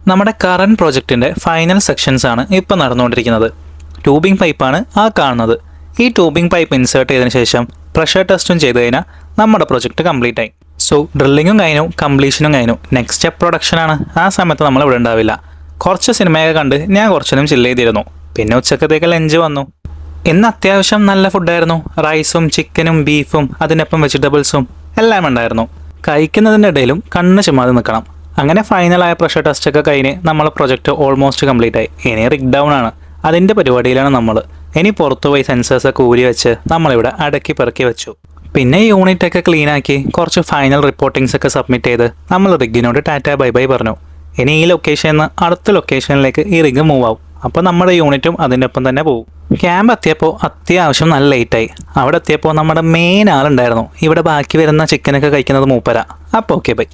നമ്മുടെ current പ്രൊജക്റ്റിൻ്റെ final sections ആണ് ഇപ്പോൾ നടന്നുകൊണ്ടിരിക്കുന്നത്. ട്യൂബിംഗ് പൈപ്പാണ് ആ കാണുന്നത്. ഈ ട്യൂബിംഗ് പൈപ്പ് ഇൻസേർട്ട് ചെയ്തതിന് ശേഷം പ്രഷർ ടെസ്റ്റും ചെയ്ത് കഴിഞ്ഞാൽ നമ്മുടെ പ്രൊജക്റ്റ് കംപ്ലീറ്റ് ആയി. സോ ഡ്രില്ലിങ്ങും കഴിഞ്ഞു, കംപ്ലീഷനും കഴിഞ്ഞു. നെക്സ്റ്റ് സ്റ്റെപ്പ് പ്രൊഡക്ഷനാണ്. ആ സമയത്ത് നമ്മൾ ഇവിടെ ഉണ്ടാവില്ല. കുറച്ച് സിനിമയൊക്കെ കണ്ട് ഞാൻ കുറച്ചൊന്നും ചില്ല് ചെയ്തിരുന്നു. പിന്നെ ഉച്ചക്കത്തേക്ക് ലഞ്ച് വന്നു. ഇന്ന് അത്യാവശ്യം നല്ല ഫുഡായിരുന്നു. റൈസും ചിക്കനും ബീഫും അതിനൊപ്പം വെജിറ്റബിൾസും എല്ലാം ഉണ്ടായിരുന്നു. കഴിക്കുന്നതിൻ്റെ ഇടയിലും കണ്ണ് ചുമ്മാതെ നിൽക്കണം. അങ്ങനെ ഫൈനലായ പ്രഷർ ടെസ്റ്റൊക്കെ കഴിഞ്ഞ് നമ്മളെ പ്രൊജക്റ്റ് ഓൾമോസ്റ്റ് കംപ്ലീറ്റ് ആയി. ഇനി റിഗ് ഡൗൺ ആണ്. അതിൻ്റെ പരിപാടിയിലാണ് നമ്മൾ. ഇനി പുറത്തുപോയി സെൻസേഴ്സൊക്കെ ഊരി വെച്ച് നമ്മളിവിടെ അടക്കി പെറുക്കി വെച്ചു. പിന്നെ യൂണിറ്റൊക്കെ ക്ലീനാക്കി കുറച്ച് ഫൈനൽ റിപ്പോർട്ടിങ്സ് ഒക്കെ സബ്മിറ്റ് ചെയ്ത് നമ്മൾ റിഗിനോട് ടാറ്റ ബൈ ബൈ പറഞ്ഞു. ഇനി ഈ ലൊക്കേഷനിൽ നിന്ന് അടുത്ത ലൊക്കേഷനിലേക്ക് ഈ റിഗ് മൂവ് ആവും. അപ്പോൾ നമ്മുടെ യൂണിറ്റും അതിൻ്റെ ഒപ്പം തന്നെ പോകും. ക്യാമ്പ് എത്തിയപ്പോൾ അത്യാവശ്യം നല്ല ലേറ്റായി. അവിടെ എത്തിയപ്പോൾ നമ്മുടെ മെയിൻ ആളുണ്ടായിരുന്നു. ഇവിടെ ബാക്കി വരുന്ന ചിക്കനൊക്കെ കഴിക്കുന്നത് മൂപ്പര. അപ്പോൾ ഓക്കെ ബൈ.